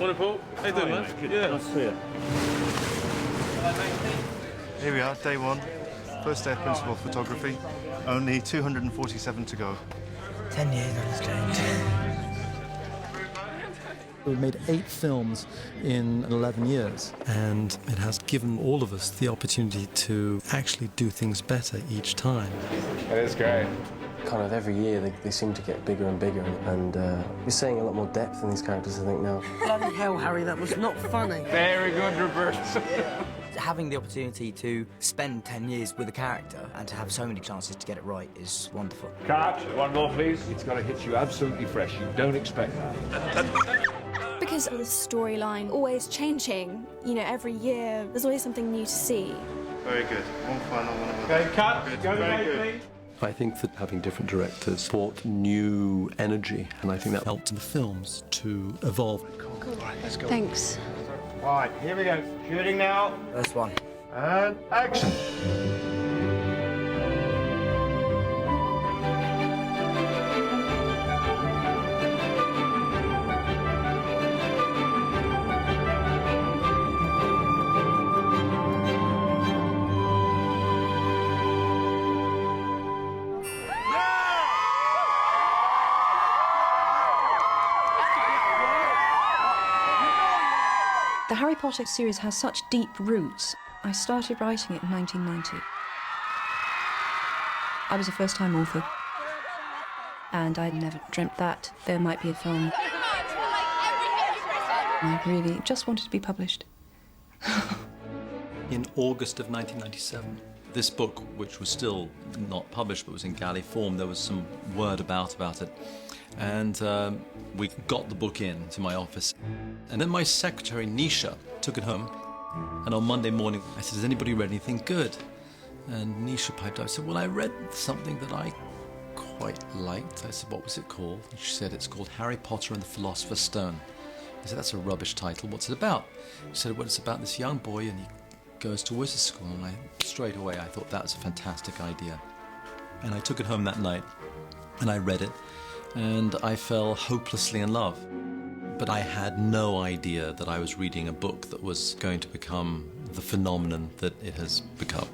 Morning, Paul. How you doing, man? Yeah. Nice to see you. Here we are, day one. First day of principal photography. Only 247 to go. 10 years on this change. We've made 8 films in 11 years, and it has given all of us the opportunity to actually do things better each time. It is great. Kind of every year they seem to get bigger and bigger, and we're seeing a lot more depth in these characters, I think, now. Bloody hell, Harry, that was not funny. Very good, Rupert. Having the opportunity to spend 10 years with a character and to have so many chances to get it right is wonderful. Cut. One more, please. It's got to hit you absolutely fresh. You don't expect that. Because of the storyline always changing, you know, every year, there's always something new to see. Very good. One final one. Okay, cut. Go Very to good. please. I think that having different directors brought new energy, and I think that Helped the films to evolve. All right, let's go. Thanks. Right, here we go. Shooting now. First one. And action. The Harry Potter series has such deep roots. I started writing it in 1990. I was a first-time author, and I never dreamt that there might be a film. I really just wanted to be published. In August of 1997, this book, which was still not published but was in galley form, there was some word about it. And we got the book in to my office. And then my secretary, Nisha, took it home. And on Monday morning, I said, has anybody read anything good? And Nisha piped up. I said, well, I read something that I quite liked. I said, what was it called? And she said, it's called Harry Potter and the Philosopher's Stone. I said, that's a rubbish title. What's it about? She said, well, it's about this young boy and he goes to wizard school. And straight away, I thought that was a fantastic idea. And I took it home that night and I read it. And I fell hopelessly in love. But I had no idea that I was reading a book that was going to become the phenomenon that it has become.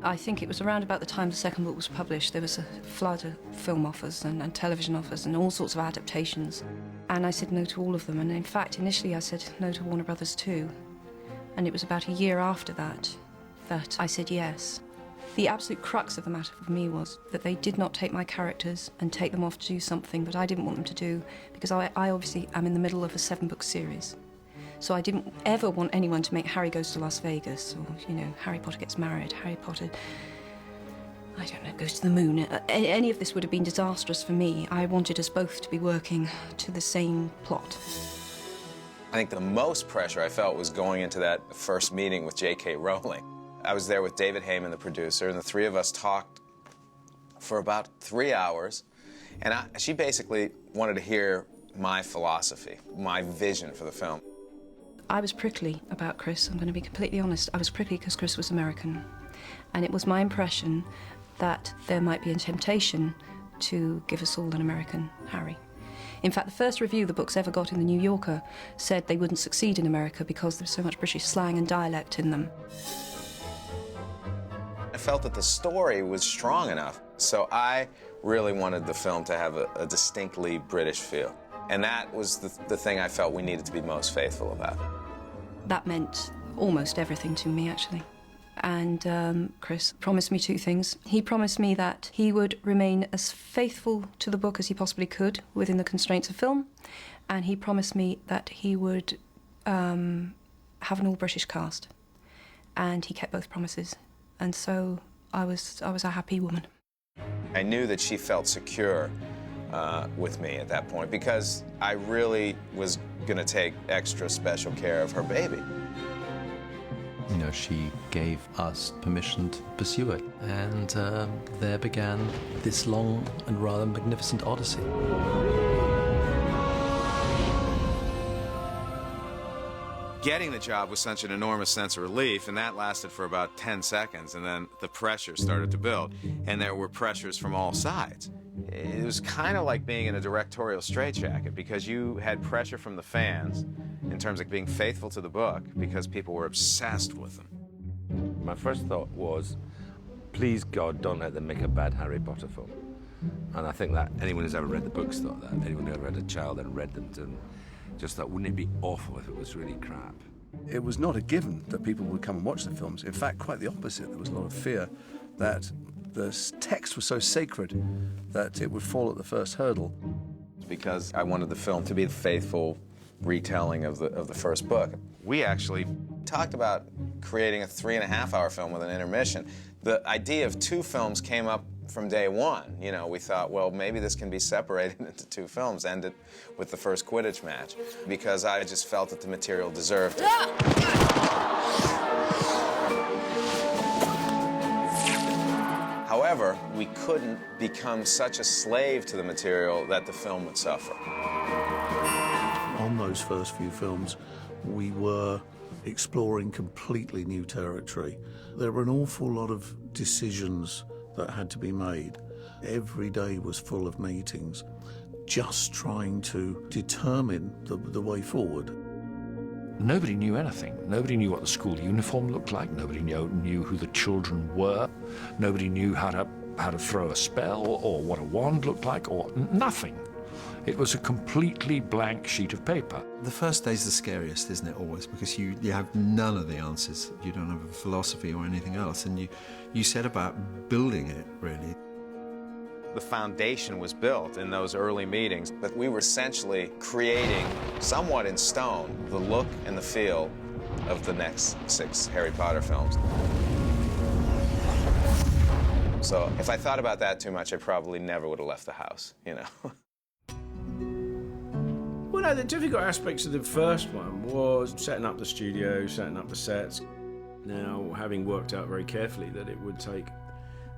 I think it was around about the time the second book was published, there was a flood of film offers and television offers and all sorts of adaptations. And I said no to all of them. And in fact, initially I said no to Warner Brothers too. And it was about a year after that that I said yes. The absolute crux of the matter for me was that they did not take my characters and take them off to do something that I didn't want them to do, because I obviously am in the middle of a 7-book series. So I didn't ever want anyone to make Harry goes to Las Vegas, or, you know, Harry Potter gets married, Harry Potter, I don't know, goes to the moon. Any of this would have been disastrous for me. I wanted us both to be working to the same plot. I think the most pressure I felt was going into that first meeting with J.K. Rowling. I was there with David Heyman, the producer, and the three of us talked for about 3 hours. And she basically wanted to hear my philosophy, my vision for the film. I was prickly about Chris, I'm going to be completely honest. I was prickly because Chris was American. And it was my impression that there might be a temptation to give us all an American Harry. In fact, the first review the book's ever got in the New Yorker said they wouldn't succeed in America because there's so much British slang and dialect in them. I felt that the story was strong enough, so I really wanted the film to have a distinctly British feel. And that was the thing I felt we needed to be most faithful about. That meant almost everything to me, actually. And Chris promised me 2 things. He promised me that he would remain as faithful to the book as he possibly could within the constraints of film, and he promised me that he would have an all-British cast. And he kept both promises. And so I was a happy woman. I knew that she felt secure with me at that point because I really was going to take extra special care of her baby. You know, she gave us permission to pursue it. And there began this long and rather magnificent odyssey. Getting the job was such an enormous sense of relief, and that lasted for about 10 seconds, and then the pressure started to build. And there were pressures from all sides. it was kind of like being in a directorial straitjacket because you had pressure from the fans in terms of being faithful to the book because people were obsessed with them. My first thought was, please God, don't let them make a bad Harry Potter film. And I think that anyone who's ever read the books thought that. Anyone who ever had a child and read them just thought, wouldn't it be awful if it was really crap? It was not a given that people would come and watch the films. In fact, quite the opposite. There was a lot of fear that the text was so sacred that it would fall at the first hurdle. Because I wanted the film to be the faithful retelling of the first book. We actually talked about creating a 3.5-hour film with an intermission. The idea of 2 films came up from day one. You know, we thought, well, maybe this can be separated into 2 films, ended with the first Quidditch match, because I just felt that the material deserved it. However, we couldn't become such a slave to the material that the film would suffer. On those first few films, we were exploring completely new territory. There were an awful lot of decisions that had to be made. Every day was full of meetings, just trying to determine the way forward. Nobody knew anything. Nobody knew what the school uniform looked like. Nobody knew who the children were. Nobody knew how to throw a spell or what a wand looked like or nothing. It was a completely blank sheet of paper. The first day's the scariest, isn't it, always? Because you have none of the answers. You don't have a philosophy or anything else, and you set about building it, really. The foundation was built in those early meetings, but we were essentially creating, somewhat in stone, the look and the feel of the next 6 Harry Potter films. So if I thought about that too much, I probably never would have left the house, you know. Well, no, the difficult aspects of the first one was setting up the studio, setting up the sets. Now, having worked out very carefully that it would take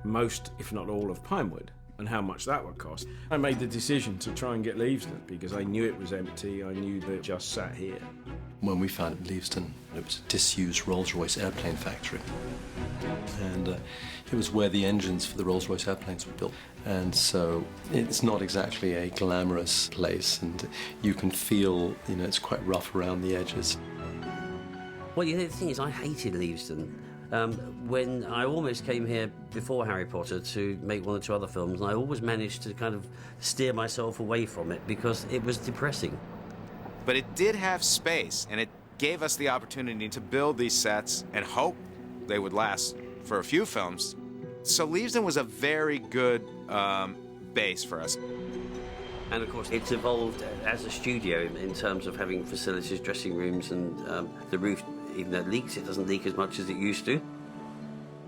most, if not all, of Pinewood, and how much that would cost, I made the decision to try and get Leavesden, because I knew it was empty, I knew that it just sat here. When we found Leavesden, it was a disused Rolls-Royce airplane factory. And it was where the engines for the Rolls-Royce airplanes were built. And so it's not exactly a glamorous place, and you can feel, you know, it's quite rough around the edges. Well, you know, the thing is, I hated Leavesden. When I almost came here before Harry Potter to make 1 or 2 other films, and I always managed to kind of steer myself away from it because it was depressing. But it did have space, and it gave us the opportunity to build these sets and hope they would last for a few films. So Leavesden was a very good base for us. And of course, it's evolved as a studio in terms of having facilities, dressing rooms, and the roof, even though it leaks, it doesn't leak as much as it used to.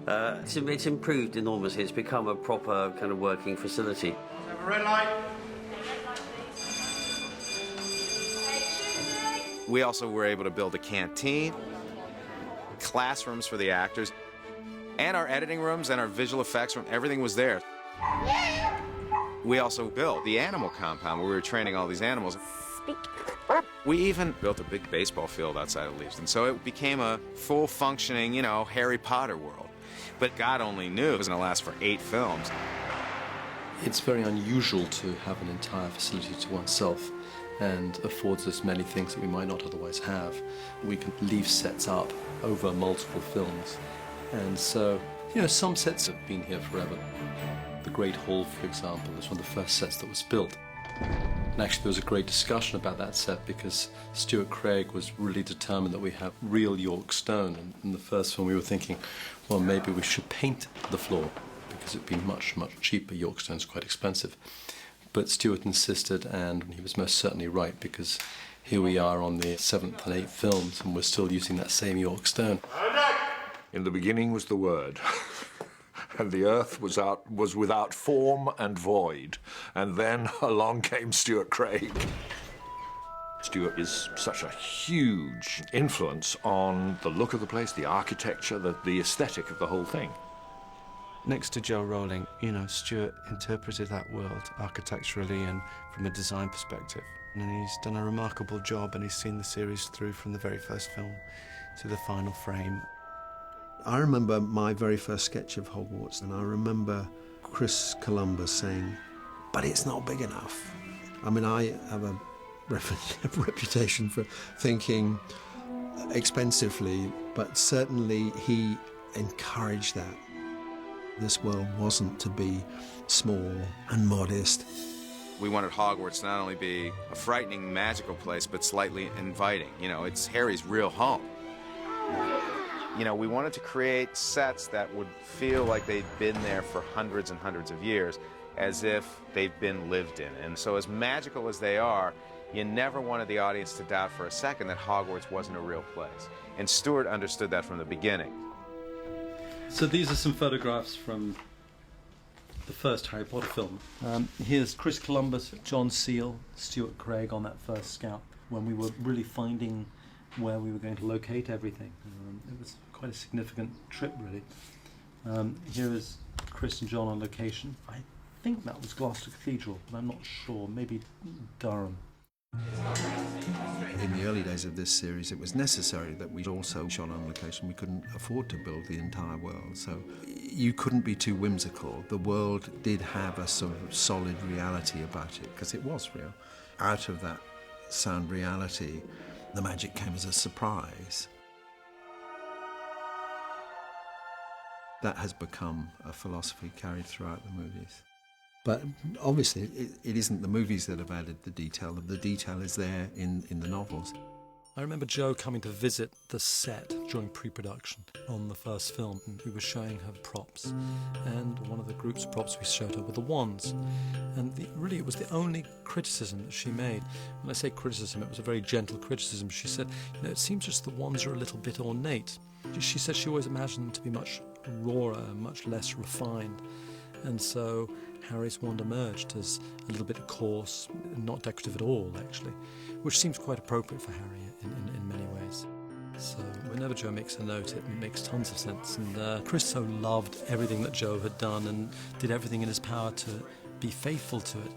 It's improved enormously. It's become a proper kind of working facility. Have a red light. We also were able to build a canteen, classrooms for the actors, and our editing rooms and our visual effects room, everything was there. We also built the animal compound where we were training all these animals. We even built a big baseball field outside of Leavesden, so it became a full-functioning, you know, Harry Potter world. But God only knew it was going to last for 8 films. It's very unusual to have an entire facility to oneself, and affords us many things that we might not otherwise have. We can leave sets up over multiple films. And so, you know, some sets have been here forever. The Great Hall, for example, is one of the first sets that was built. And actually there was a great discussion about that set because Stuart Craig was really determined that we have real York stone. And in the first film we were thinking, well, maybe we should paint the floor because it'd be much, much cheaper. York stone's quite expensive. But Stuart insisted, and he was most certainly right, because here we are on the 7th and 8th films and we're still using that same York stone. In the beginning was the Word, and the earth was without form and void, and then along came Stuart Craig. Stuart is such a huge influence on the look of the place, the architecture, the aesthetic of the whole thing. Next to Joe Rowling, you know, Stuart interpreted that world architecturally and from a design perspective. And he's done a remarkable job, and he's seen the series through from the very first film to the final frame. I remember my very first sketch of Hogwarts, and I remember Chris Columbus saying, but it's not big enough. I mean, I have a reputation for thinking expensively, but certainly he encouraged that. This world wasn't to be small and modest. We wanted Hogwarts to not only be a frightening, magical place, but slightly inviting. You know, it's Harry's real home. You know, we wanted to create sets that would feel like they'd been there for hundreds and hundreds of years, as if they've been lived in. And so as magical as they are, you never wanted the audience to doubt for a second that Hogwarts wasn't a real place. And Stuart understood that from the beginning. So these are some photographs from the first Harry Potter film. Here's Chris Columbus, John Seale, Stuart Craig on that first scout, when we were really finding where we were going to locate everything. It was quite a significant trip, really. Here is Chris and John on location. I think that was Gloucester Cathedral, but I'm not sure. Maybe Durham. In the early days of this series, it was necessary that we also shot on location. We couldn't afford to build the entire world, so you couldn't be too whimsical. The world did have a sort of solid reality about it, because it was real. Out of that sound reality, the magic came as a surprise. That has become a philosophy carried throughout the movies. But obviously, it isn't the movies that have added the detail. The detail is there in the novels. I remember Jo coming to visit the set during pre-production on the first film, and we were showing her props. And one of the group's props we showed her were the wands. And really, it was the only criticism that she made. When I say criticism, it was a very gentle criticism. She said, you know, it seems just the wands are a little bit ornate. She said she always imagined them to be much rawer, much less refined. And so Harry's wand emerged as a little bit coarse, not decorative at all, actually, which seems quite appropriate for Harry in many ways. So whenever Jo makes a note, it makes tons of sense. And Chris so loved everything that Jo had done and did everything in his power to be faithful to it.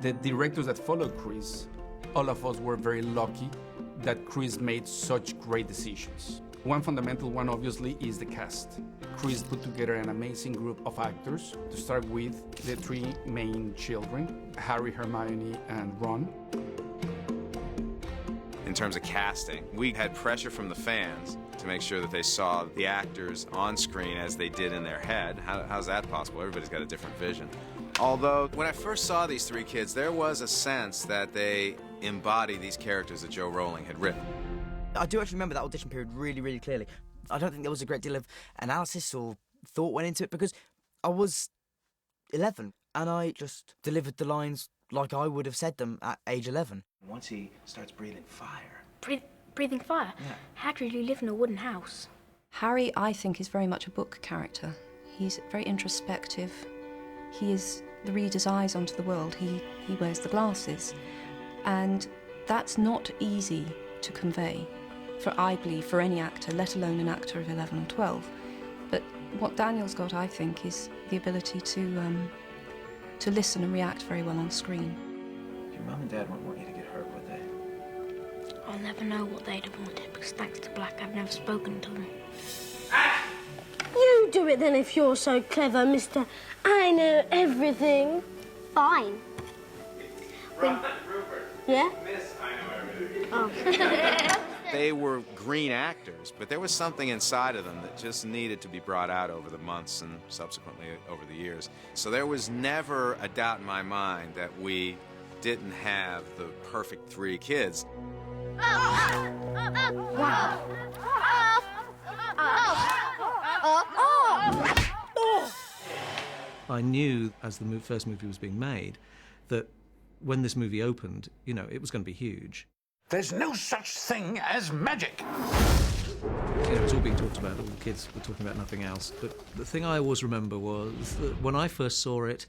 The directors that followed Chris, all of us were very lucky that Chris made such great decisions. One fundamental one, obviously, is the cast. Chris put together an amazing group of actors, to start with the three main children, Harry, Hermione, and Ron. In terms of casting, we had pressure from the fans to make sure that they saw the actors on screen as they did in their head. How's that possible? Everybody's got a different vision. Although, when I first saw these three kids, there was a sense that they embody these characters that Jo Rowling had written. I do actually remember that audition period really, really clearly. I don't think there was a great deal of analysis or thought went into it, because I was 11 and I just delivered the lines like I would have said them at age 11. Once he starts breathing fire. Breathing fire? Yeah. How could you live in a wooden house? Harry, I think, is very much a book character. He's very introspective. He is the reader's eyes onto the world. He wears the glasses. And that's not easy to convey, I believe, for any actor, let alone an actor of 11 or 12. But what Daniel's got, I think, is the ability to listen and react very well on screen. Your mum and dad won't want you to get hurt, would they? I'll never know what they'd have wanted, because thanks to Black, I've never spoken to them. You do it then if you're so clever, Mr. I know everything. Fine. Rupert. Yeah? Miss, I know everything. Oh. They were green actors, but there was something inside of them that just needed to be brought out over the months and subsequently over the years. So there was never a doubt in my mind that we didn't have the perfect three kids. Wow. I knew as the first movie was being made that when this movie opened, you know, it was going to be huge. There's no such thing as magic. You know, it was all being talked about, all the kids were talking about nothing else. But the thing I always remember was that when I first saw it,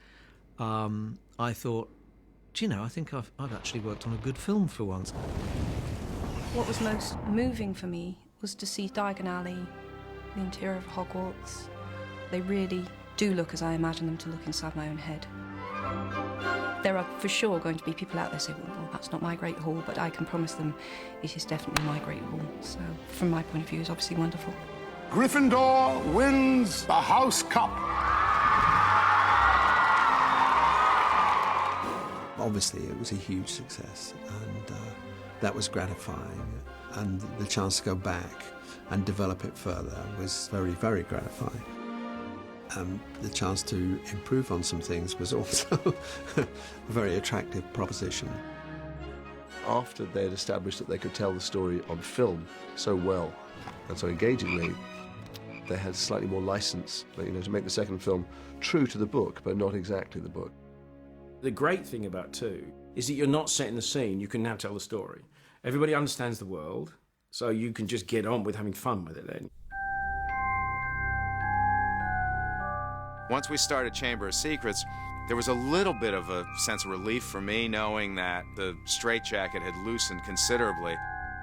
I thought, do you know, I think I've actually worked on a good film for once. What was most moving for me was to see Diagon Alley, the interior of Hogwarts. They really do look as I imagine them to look inside my own head. There are for sure going to be people out there saying, well, that's not my Great Hall, but I can promise them it is definitely my Great Hall. So, from my point of view, it's obviously wonderful. Gryffindor wins the House Cup. obviously it was a huge success, and that was gratifying. And the chance to go back and develop it further was very, very gratifying. The chance to improve on some things was also a very attractive proposition. After they had established that they could tell the story on film so well and so engagingly, they had slightly more license, to make the second film true to the book, but not exactly the book. The great thing about 2 is that you're not setting the scene, you can now tell the story. Everybody understands the world, so you can just get on with having fun with it then. Once we started Chamber of Secrets, there was a little bit of a sense of relief for me knowing that the straitjacket had loosened considerably.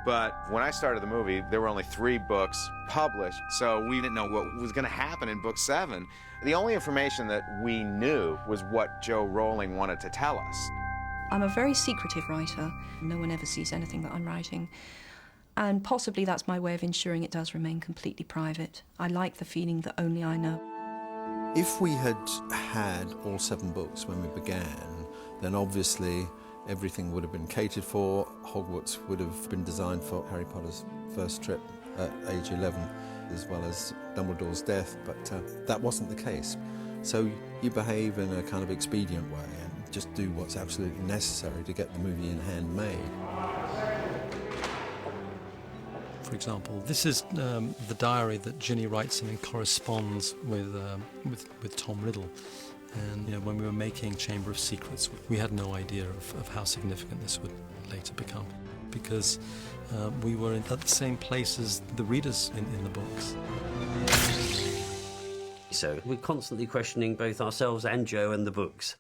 But when I started the movie, there were only 3 books published, so we didn't know what was going to happen in book 7. The only information that we knew was what Joe Rowling wanted to tell us. I'm a very secretive writer. No one ever sees anything that I'm writing. And possibly that's my way of ensuring it does remain completely private. I like the feeling that only I know. If we had had all 7 books when we began, then obviously everything would have been catered for. Hogwarts would have been designed for Harry Potter's first trip at age 11, as well as Dumbledore's death, but that wasn't the case. So you behave in a kind of expedient way and just do what's absolutely necessary to get the movie in hand made. For example, this is the diary that Ginny writes in and corresponds with Tom Riddle. And when we were making Chamber of Secrets, we had no idea of how significant this would later become, because we were at the same place as the readers in the books. So we're constantly questioning both ourselves and Joe and the books.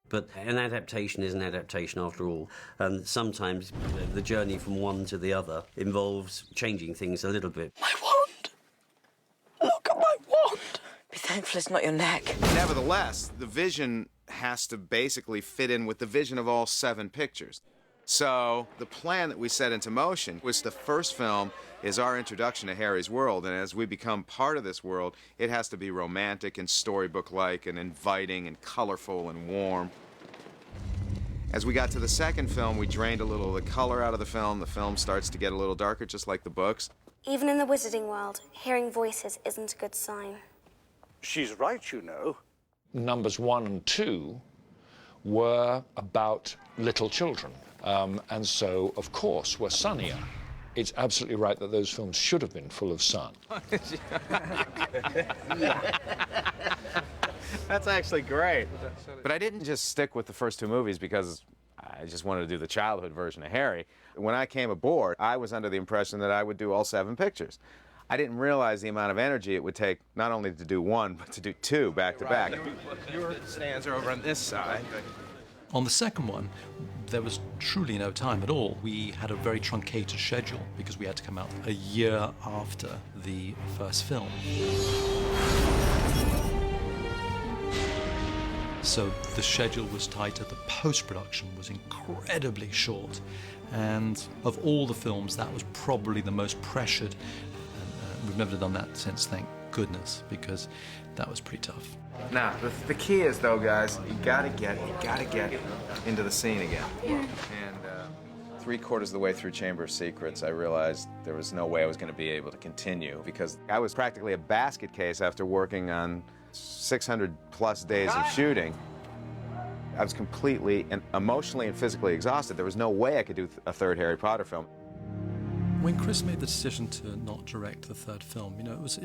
But an adaptation is an adaptation after all, and sometimes the journey from one to the other involves changing things a little bit. My wand! Look at my wand! Be thankful it's not your neck. Nevertheless, the vision has to basically fit in with the vision of all 7 pictures. So the plan that we set into motion was the first film is our introduction to Harry's world, and as we become part of this world, it has to be romantic and storybook-like and inviting and colorful and warm. As we got to the second film, we drained a little of the color out of the film. The film starts to get a little darker, just like the books. Even in the wizarding world, hearing voices isn't a good sign. She's right, you know. Numbers 1 and 2 were about little children, and so, of course, were sunnier. It's absolutely right that those films should have been full of sun. That's actually great. But I didn't just stick with the first 2 movies because I just wanted to do the childhood version of Harry. When I came aboard, I was under the impression that I would do all 7 pictures. I didn't realize the amount of energy it would take not only to do 1, but to do 2 back to back. Your stands are over on this side. On the second one, there was truly no time at all. We had a very truncated schedule because we had to come out a year after the first film. So the schedule was tighter, the post-production was incredibly short, and of all the films, that was probably the most pressured. And we've never done that since, thank goodness, because that was pretty tough. Now, the key is, though, guys, you gotta get into the scene again. And 3/4 of the way through Chamber of Secrets, I realized there was no way I was going to be able to continue because I was practically a basket case after working on 600+ days of shooting. I was completely and emotionally and physically exhausted. There was no way I could do a 3rd Harry Potter film. When Chris made the decision to not direct the 3rd film, it was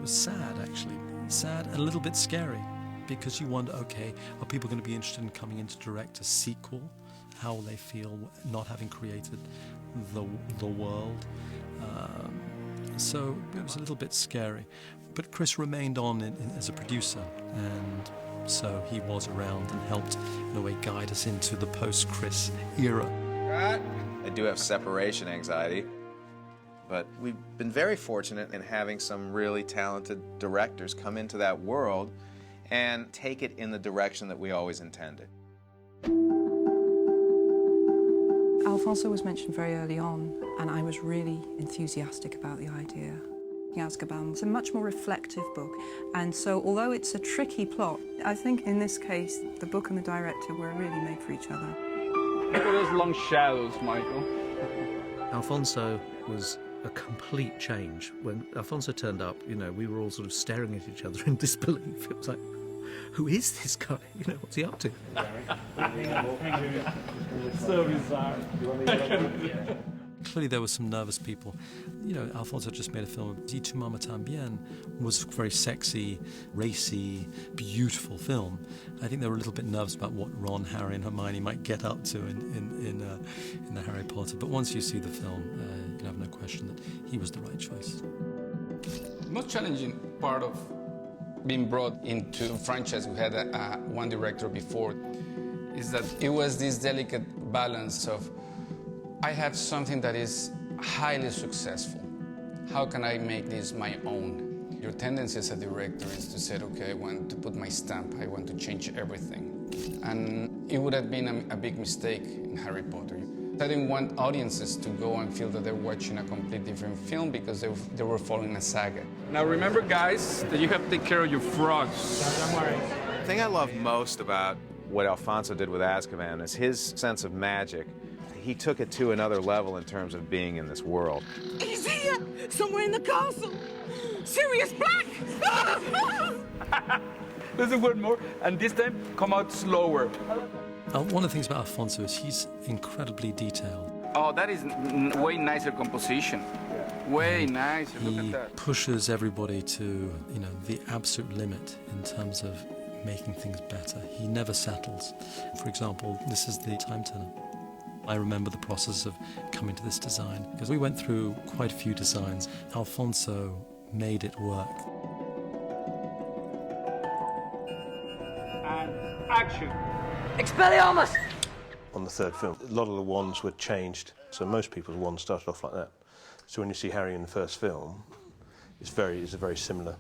sad actually, sad and a little bit scary, because you wonder, okay, are people going to be interested in coming in to direct a sequel? How will they feel not having created the world? So it was a little bit scary, but Chris remained on as a producer, and so he was around and helped in a way guide us into the post-Chris era. I do have separation anxiety, but we've been very fortunate in having some really talented directors come into that world and take it in the direction that we always intended. Alfonso was mentioned very early on, and I was really enthusiastic about the idea. Azkaban. It's a much more reflective book, and so although it's a tricky plot, I think in this case the book and the director were really made for each other. Look at those long shadows, Michael. Alfonso was a complete change. When Alfonso turned up, you know, we were all sort of staring at each other in disbelief. It was like, who is this guy? You know, what's he up to? So bizarre. Clearly there were some nervous people. You know, Alfonso just made a film, Y tu mamá también, was a very sexy, racy, beautiful film. I think they were a little bit nervous about what Ron, Harry and Hermione might get up to in the Harry Potter. But once you see the film, you have no question that he was the right choice. The most challenging part of being brought into a franchise, we had one director before, is that it was this delicate balance of, I have something that is highly successful. How can I make this my own? Your tendency as a director is to say, okay, I want to put my stamp, I want to change everything. And it would have been a big mistake in Harry Potter. I didn't want audiences to go and feel that they're watching a completely different film because they were following a saga. Now remember, guys, that you have to take care of your frogs. The thing I love most about what Alfonso did with Azkaban is his sense of magic. He took it to another level in terms of being in this world. He's here, somewhere in the castle. Sirius Black! Listen one more, and this time come out slower. One of the things about Alfonso is he's incredibly detailed. Oh, that is way nicer composition. Way nicer. Look at He that. pushes everybody to, you know, the absolute limit in terms of making things better. He never settles. For example, this is the time turner. I remember the process of coming to this design because we went through quite a few designs. Alfonso made it work. And action. Expelliarmus! On the third film, a lot of the wands were changed, so most people's wands started off like that. So when you see Harry in the first film, it's a very similar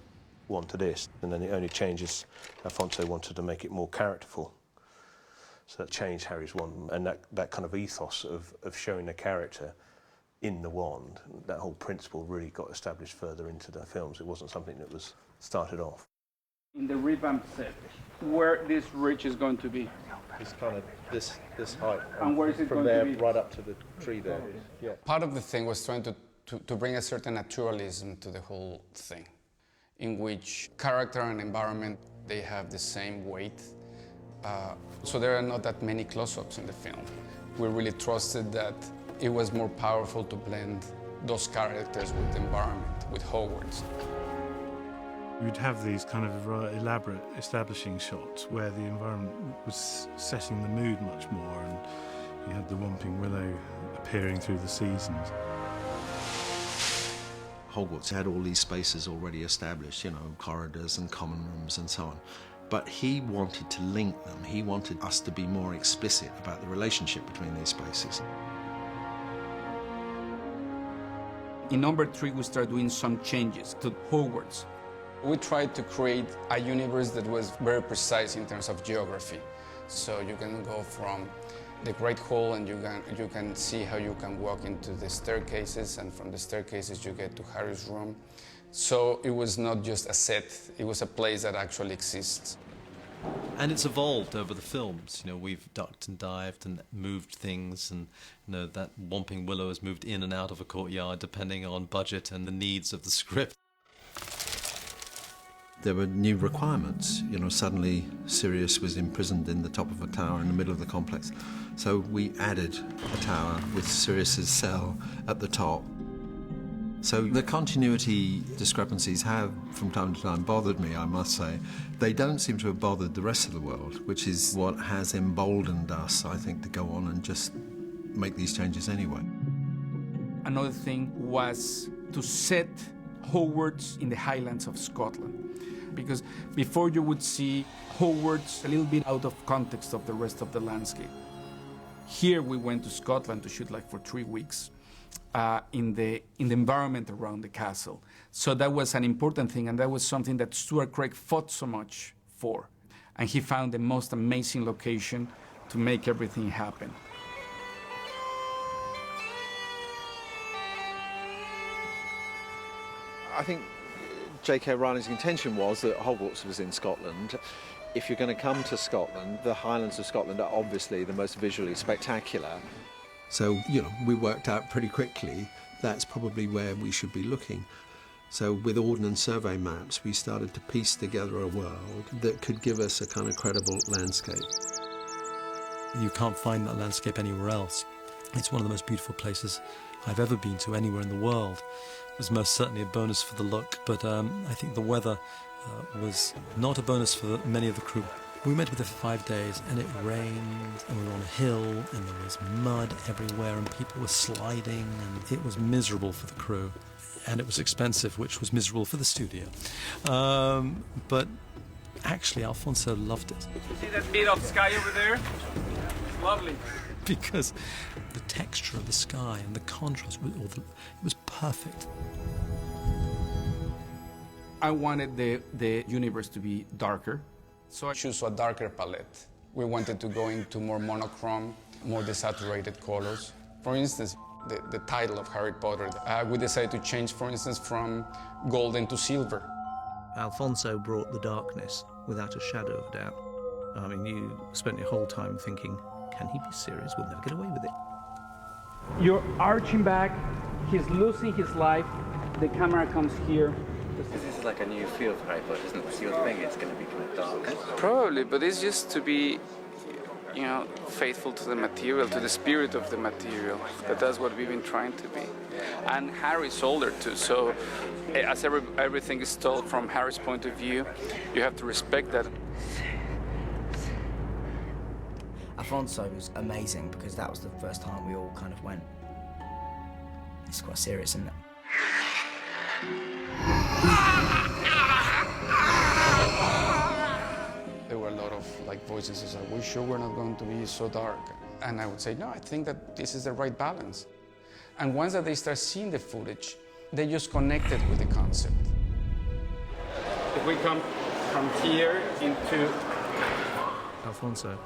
wand to this, and then the only change is Alfonso wanted to make it more characterful. So that changed Harry's wand, and that kind of ethos of showing the character in the wand, that whole principle really got established further into the films. It wasn't something that was started off. In the revamped set, where this ridge is going to be. It's kind of this height. And where is it from going there to be? right up to the tree there. Yeah. Part of the thing was trying to bring a certain naturalism to the whole thing, in which character and environment, they have the same weight. So there are not that many close-ups in the film. We really trusted that it was more powerful to blend those characters with the environment, with Hogwarts. You'd have these kind of elaborate establishing shots where the environment was setting the mood much more, and you had the Whomping Willow appearing through the seasons. Hogwarts had all these spaces already established, you know, corridors and common rooms and so on. But he wanted to link them. He wanted us to be more explicit about the relationship between these spaces. In number 3, we start doing some changes to Hogwarts. We tried to create a universe that was very precise in terms of geography. So you can go from the Great Hall and you can see how you can walk into the staircases, and from the staircases you get to Harry's room. So it was not just a set, it was a place that actually exists. And it's evolved over the films. You know, we've ducked and dived and moved things, and you know, that Whomping Willow has moved in and out of a courtyard depending on budget and the needs of the script. There were new requirements. You know, suddenly Sirius was imprisoned in the top of a tower in the middle of the complex. So we added a tower with Sirius's cell at the top. So the continuity discrepancies have, from time to time, bothered me, I must say. They don't seem to have bothered the rest of the world, which is what has emboldened us, I think, to go on and just make these changes anyway. Another thing was to set Hogwarts in the Highlands of Scotland. Because before you would see Hogwarts a little bit out of context of the rest of the landscape. Here we went to Scotland to shoot like for 3 weeks. In the environment around the castle. So that was an important thing, and that was something that Stuart Craig fought so much for. And he found the most amazing location to make everything happen. I think J.K. Rowling's intention was that Hogwarts was in Scotland. If you're going to come to Scotland, the Highlands of Scotland are obviously the most visually spectacular. So, you know, we worked out pretty quickly that's probably where we should be looking. So with Ordnance Survey maps, we started to piece together a world that could give us a kind of credible landscape. You can't find that landscape anywhere else. It's one of the most beautiful places I've ever been to anywhere in the world. It was most certainly a bonus for the look, but I think the weather was not a bonus for many of the crew. We went with it for 5 days, and it rained, and we were on a hill, and there was mud everywhere, and people were sliding, and it was miserable for the crew. And it was expensive, which was miserable for the studio. But actually, Alfonso loved it. See that bit of sky over there? It's lovely. Because the texture of the sky and the contrast, it was perfect. I wanted the universe to be darker. So I chose a darker palette. We wanted to go into more monochrome, more desaturated colors. For instance, the title of Harry Potter, we decided to change, for instance, from golden to silver. Alfonso brought the darkness without a shadow of a doubt. I mean, you spent your whole time thinking, can he be serious? We'll never get away with it. You're arching back, he's losing his life, the camera comes here. This is like a new feel for Harry Potter, isn't it? It's your thing, it's going to be kind of dark. Probably, but it's just to be, you know, faithful to the material, to the spirit of the material. That's what we've been trying to be. And Harry's older too, so as everything is told from Harry's point of view, you have to respect that. Alfonso was amazing because that was the first time we all kind of went, it's quite serious, isn't it? There were a lot of voices that said, "We're sure we're not going to be so dark." And I would say, no, I think that this is the right balance. And once that they start seeing the footage, they just connected with the concept. If we come from here into... Alfonso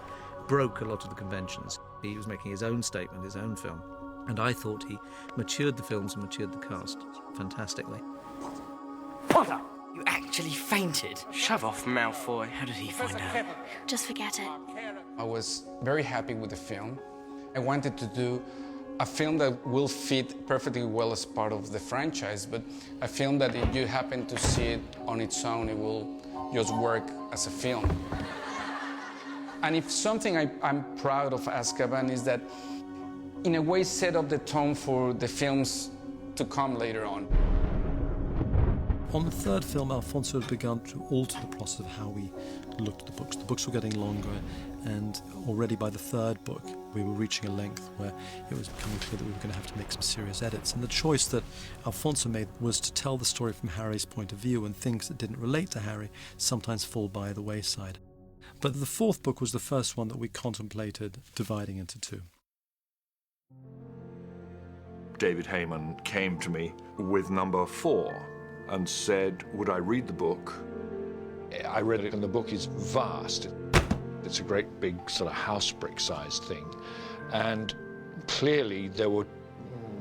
broke a lot of the conventions. He was making his own statement, his own film. And I thought he matured the films and matured the cast fantastically. Potter! You actually fainted? Shove off, Malfoy. How did he find out? Just forget it. I was very happy with the film. I wanted to do a film that will fit perfectly well as part of the franchise, but a film that if you happen to see it on its own, it will just work as a film. And if something I'm proud of Azkaban is that, in a way, set up the tone for the films to come later on. On the third film, Alfonso had begun to alter the process of how we looked at the books. The books were getting longer, and already by the third book, we were reaching a length where it was becoming clear that we were going to have to make some serious edits. And the choice that Alfonso made was to tell the story from Harry's point of view, and things that didn't relate to Harry sometimes fall by the wayside. But the fourth book was the first one that we contemplated dividing into two. David Heyman came to me with number 4 and said, would I read the book? I read it, and the book is vast. It's a great big sort of house brick-sized thing. And clearly there were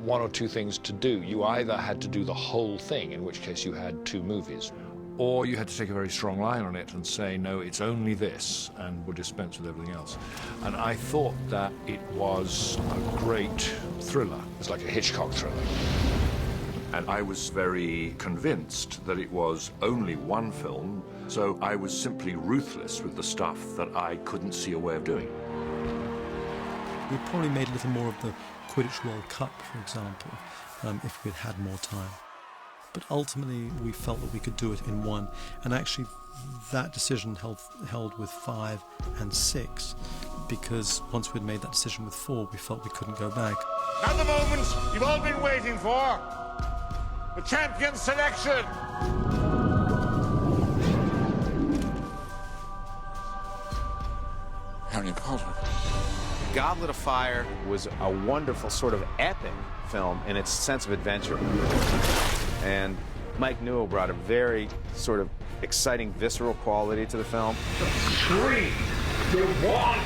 one or two things to do. You either had to do the whole thing, in which case you had 2 movies, or you had to take a very strong line on it and say, no, it's only this, and we'll dispense with everything else. And I thought that it was a great thriller. It's like a Hitchcock thriller. And I was very convinced that it was only one film, so I was simply ruthless with the stuff that I couldn't see a way of doing. We probably made a little more of the Quidditch World Cup, for example, if we'd had more time. But ultimately, we felt that we could do it in one, and actually that decision held with 5 and 6, because once we'd made that decision with 4, we felt we couldn't go back. Now the moment you've all been waiting for. The champion selection. Harry Potter. Goblet of Fire was a wonderful sort of epic film in its sense of adventure. And Mike Newell brought a very sort of exciting, visceral quality to the film. Scream! You want!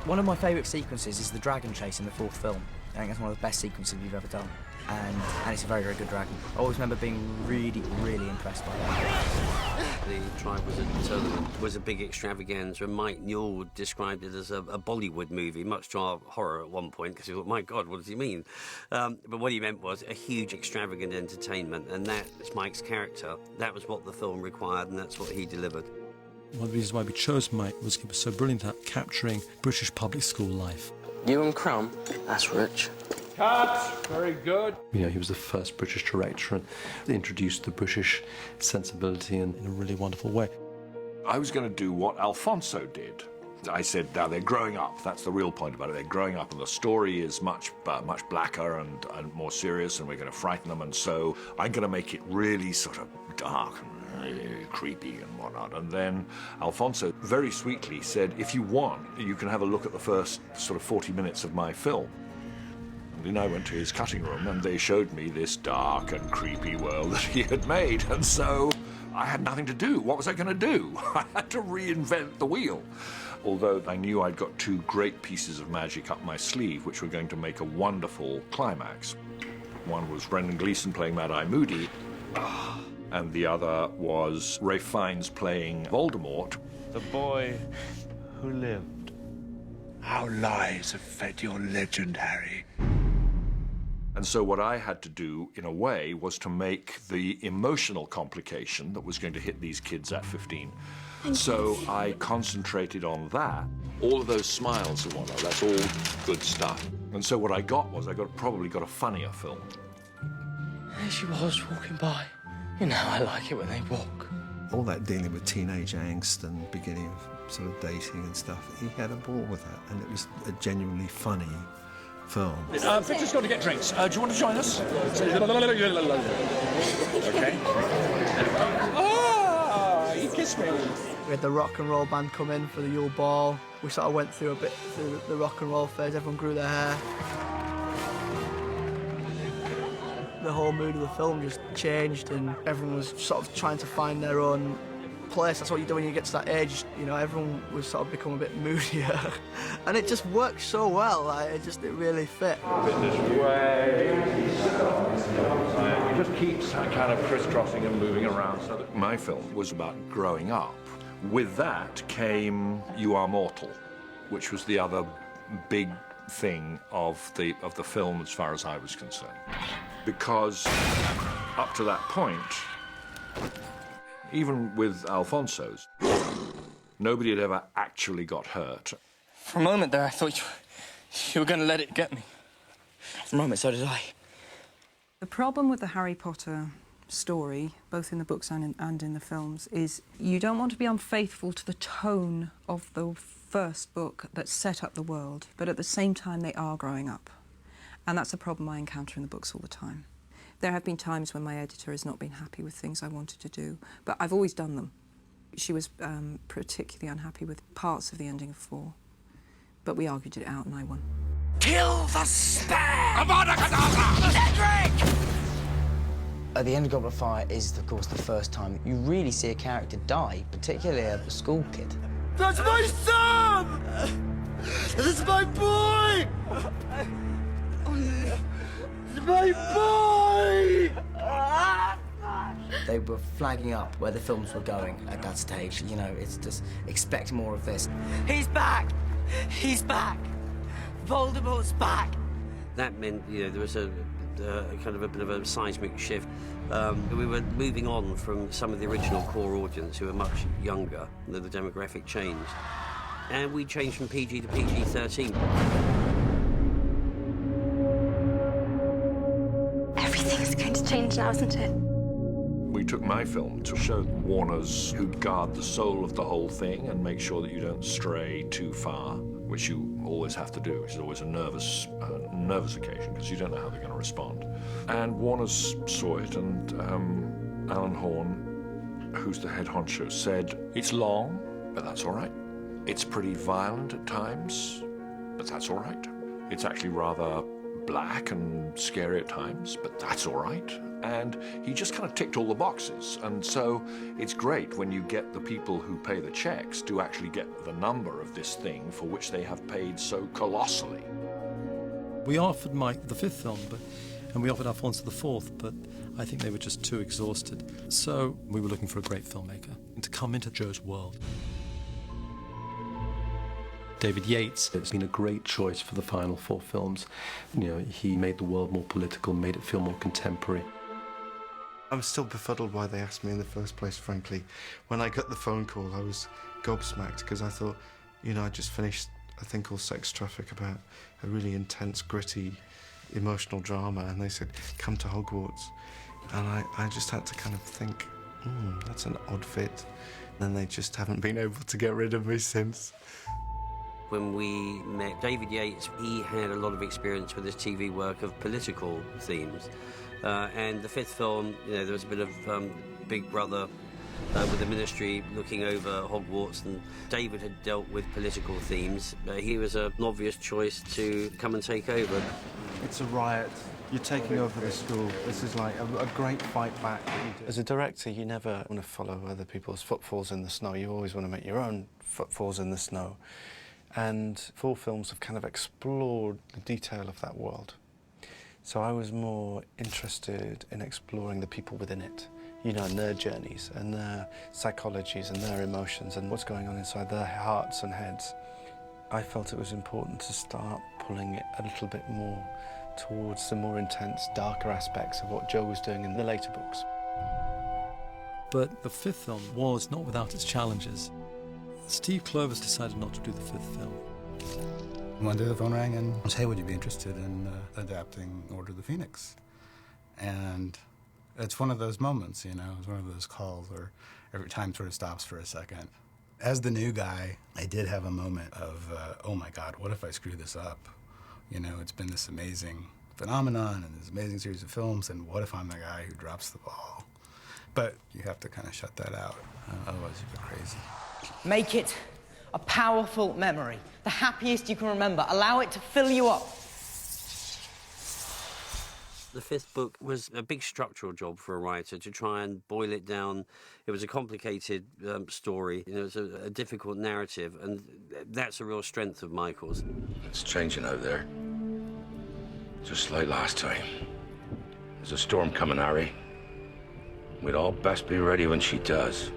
One of my favourite sequences is the dragon chase in the 4th film. I think that's one of the best sequences you've ever done. And it's a very, very good dragon. I always remember being really, really impressed by that. The trial was a big extravaganza, and Mike Newell described it as a Bollywood movie, much to our horror at one point, because he thought, my God, what does he mean? But what he meant was a huge, extravagant entertainment, and that's Mike's character. That was what the film required, and that's what he delivered. One of the reasons why we chose Mike was he was so brilliant at capturing British public school life. You and Crumb? That's rich. Cut! Very good. You know, he was the first British director and introduced the British sensibility in a really wonderful way. I was going to do what Alfonso did. I said, now they're growing up. That's the real point about it. They're growing up, and the story is much blacker and more serious, and we're going to frighten them. And so I'm going to make it really sort of dark and creepy and whatnot. And then Alfonso very sweetly said, if you want, you can have a look at the first sort of 40 minutes of my film. And I went to his cutting room, and they showed me this dark and creepy world that he had made. And so I had nothing to do. What was I going to do? I had to reinvent the wheel. Although I knew I'd got two great pieces of magic up my sleeve, which were going to make a wonderful climax. One was Brendan Gleeson playing Mad-Eye Moody, and the other was Ralph Fiennes playing Voldemort. The boy who lived. How lies have fed your legend, Harry. And so what I had to do, in a way, was to make the emotional complication that was going to hit these kids at 15. So I concentrated on that. All of those smiles and whatnot, that's all good stuff. And so what I got was, probably got a funnier film. There she was, walking by. You know, I like it when they walk. All that dealing with teenage angst and beginning of sort of dating and stuff, he had a ball with that, and it was a genuinely funny film. Victor's got to get drinks. Do you want to join us? Okay. Ah, he kissed me. We had the rock and roll band come in for the Yule Ball. We sort of went through a bit through the rock and roll phase. Everyone grew their hair. The whole mood of the film just changed, and everyone was sort of trying to find their own place. That's what you do when you get to that age. You know, everyone was sort of become a bit moodier, and it just worked so well. Like, it really fit. This way. It just keeps kind of crisscrossing and moving around. So that My film was about growing up. With that came You Are Mortal, which was the other big thing of the film as far as I was concerned. Because up to that point, even with Alfonso's, nobody had ever actually got hurt. For a moment there, I thought you were going to let it get me. For a moment, so did I. The problem with the Harry Potter story, both in the books and in the films, is you don't want to be unfaithful to the tone of the first book that set up the world, but at the same time they are growing up. And that's a problem I encounter in the books all the time. There have been times when my editor has not been happy with things I wanted to do, but I've always done them. She was particularly unhappy with parts of the ending of 4, but we argued it out and I won. Kill the stag! Avada Kedavra! Cedric! At the end of Goblet of Fire is, of course, the first time you really see a character die, particularly a school kid. That's my son! That's my boy! My boy! They were flagging up where the films were going at that stage. You know, it's just expect more of this. He's back! He's back! Voldemort's back! That meant, you know, there was a kind of a bit of a seismic shift. We were moving on from some of the original core audience who were much younger. The demographic changed. And we changed from PG to PG-13. Everything is going to change now, isn't it? We took my film to show Warners who'd guard the soul of the whole thing and make sure that you don't stray too far, which you always have to do, which is always a nervous occasion, because you don't know how they're going to respond. And Warners saw it, and Alan Horn, who's the head honcho, said, it's long, but that's all right. It's pretty violent at times, but that's all right. It's actually rather black and scary at times, but that's all right. And he just kind of ticked all the boxes. And so it's great when you get the people who pay the checks to actually get the number of this thing for which they have paid so colossally. We offered Mike the fifth film, and we offered Alfonso the fourth, but I think they were just too exhausted. So we were looking for a great filmmaker and to come into Joe's world. David Yates has been a great choice for the final 4 films. You know, he made the world more political, made it feel more contemporary. I'm still befuddled why they asked me in the first place, frankly. When I got the phone call, I was gobsmacked, because I thought, you know, I just finished a thing called Sex Traffic about a really intense, gritty, emotional drama, and they said, come to Hogwarts. And I just had to kind of think, that's an odd fit. And they just haven't been able to get rid of me since. When we met David Yates, he had a lot of experience with his TV work of political themes. And the fifth film, you know, there was a bit of Big Brother with the Ministry looking over Hogwarts, and David had dealt with political themes. He was an obvious choice to come and take over. It's a riot. You're taking over the school. This is like a great fight back. As a director, you never want to follow other people's footfalls in the snow. You always want to make your own footfalls in the snow. And 4 films have kind of explored the detail of that world. So I was more interested in exploring the people within it, you know, and their journeys and their psychologies and their emotions and what's going on inside their hearts and heads. I felt it was important to start pulling it a little bit more towards the more intense, darker aspects of what Joe was doing in the later books. But the fifth film was not without its challenges. Steve Kloves decided not to do the fifth film. One day the phone rang and said, hey, would you be interested in adapting Order of the Phoenix? And it's one of those moments, you know, it's one of those calls where every time sort of stops for a second. As the new guy, I did have a moment of, oh my God, what if I screw this up? You know, it's been this amazing phenomenon and this amazing series of films, and what if I'm the guy who drops the ball? But you have to kind of shut that out, otherwise you go crazy. Make it a powerful memory, the happiest you can remember. Allow it to fill you up. The fifth book was a big structural job for a writer to try and boil it down. It was a complicated story. You know, it was a difficult narrative, and that's a real strength of Michael's. It's changing out there. Just like last time. There's a storm coming, Harry. We'd all best be ready when she does.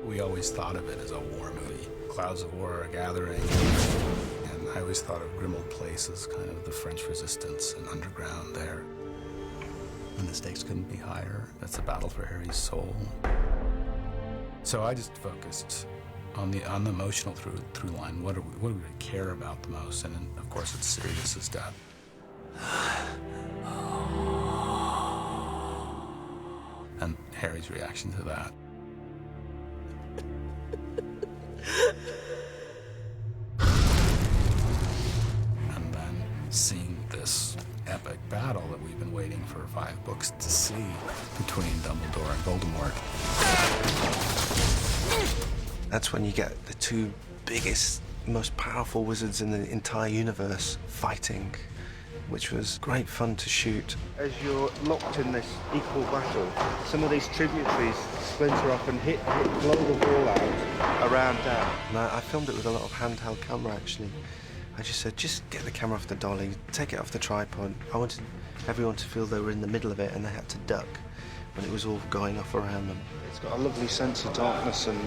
We always thought of it as a war movie. Clouds of war are gathering. And I always thought of Grimmauld Place as kind of the French resistance and underground there. And the stakes couldn't be higher. That's a battle for Harry's soul. So I just focused on the emotional through line. What do we care about the most? And of course, it's Sirius's death. And Harry's reaction to that. And then seeing this epic battle that we've been waiting for 5 books to see between Dumbledore and Voldemort. That's when you get the 2 biggest, most powerful wizards in the entire universe fighting, which was great fun to shoot. As you're locked in this equal battle, some of these tributaries splinter off and blow the wall out around Dan. And I filmed it with a lot of handheld camera, actually. I just said, just get the camera off the dolly, take it off the tripod. I wanted everyone to feel they were in the middle of it and they had to duck when it was all going off around them. It's got a lovely sense of darkness and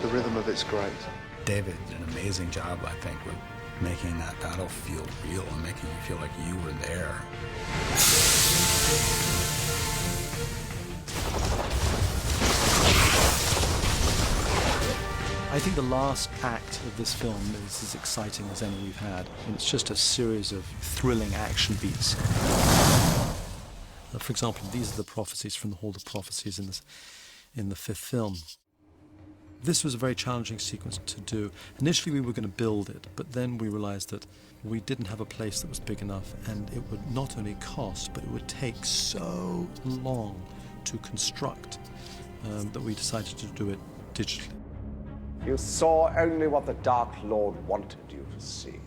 the rhythm of it's great. David did an amazing job, I think, with making that battle feel real and making you feel like you were there. I think the last act of this film is as exciting as any we've had. And it's just a series of thrilling action beats. For example, these are the prophecies from the Hall of Prophecies in the fifth film. This was a very challenging sequence to do. Initially we were going to build it, but then we realized that we didn't have a place that was big enough, and it would not only cost, but it would take so long to construct that we decided to do it digitally. You saw only what the Dark Lord wanted you to see.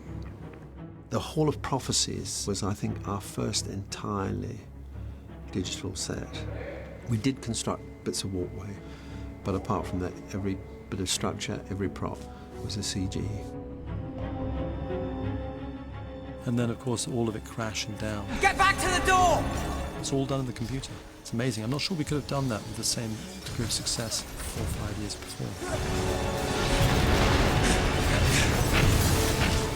The Hall of Prophecies was, I think, our first entirely digital set. We did construct bits of walkway, but apart from that, every bit of structure, every prop was a CG. And then, of course, all of it crashing down. Get back to the door! It's all done in the computer. It's amazing. I'm not sure we could have done that with the same degree of success 4 or 5 years before.